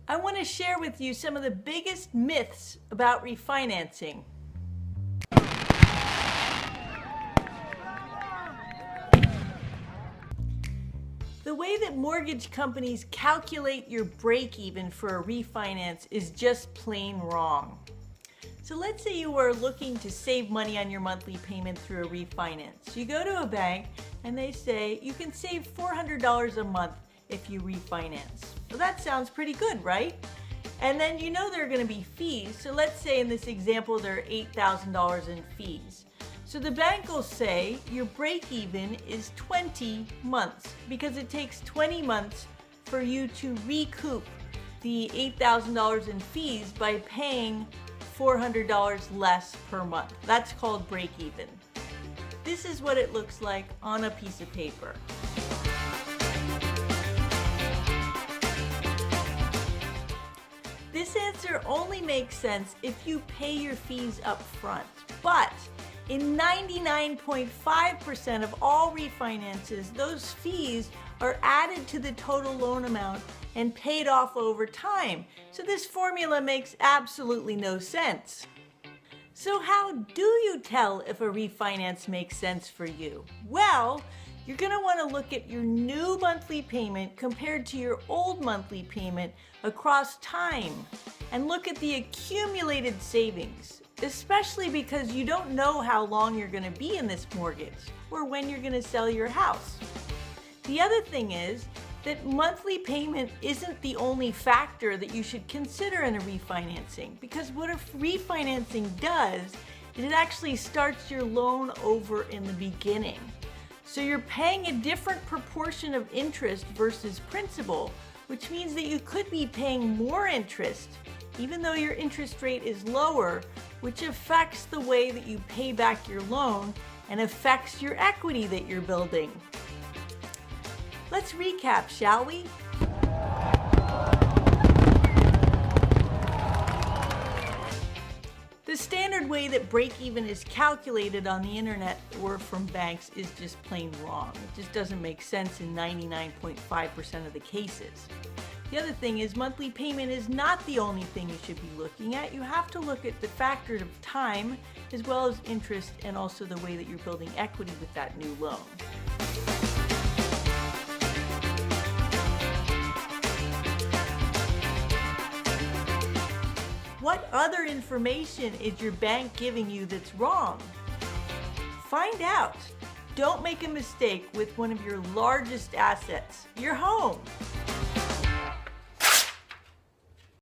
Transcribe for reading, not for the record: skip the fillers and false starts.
I want to share with you some of the biggest myths about refinancing. The way that mortgage companies calculate your break-even for a refinance is just plain wrong. So let's say you are looking to save money on your monthly payment through a refinance. You go to a bank and they say you can save $400 a month if you refinance. Well, that sounds pretty good, right? And then you know there are going to be fees. So let's say in this example there are $8,000 in fees. So the bank will say your break-even is 20 months because it takes 20 months for you to recoup the $8,000 in fees by paying $400 less per month. That's called break-even. This is what it looks like on a piece of paper. This answer only makes sense if you pay your fees up front. But in 99.5% of all refinances, those fees are added to the total loan amount and paid off over time. So this formula makes absolutely no sense. So how do you tell if a refinance makes sense for you? Well, you're going to want to look at your new monthly payment compared to your old monthly payment across time and look at the accumulated savings, especially because you don't know how long you're going to be in this mortgage or when you're going to sell your house. The other thing is that monthly payment isn't the only factor that you should consider in a refinancing, because what a refinancing does is it actually starts your loan over in the beginning. So you're paying a different proportion of interest versus principal, which means that you could be paying more interest even though your interest rate is lower, which affects the way that you pay back your loan and affects your equity that you're building. Let's recap, shall we? The standard way that break-even is calculated on the internet or from banks is just plain wrong. It just doesn't make sense in 99.5% of the cases. The other thing is monthly payment is not the only thing you should be looking at. You have to look at the factors of time as well as interest and also the way that you're building equity with that new loan. What other information is your bank giving you that's wrong? Find out. Don't make a mistake with one of your largest assets, your home.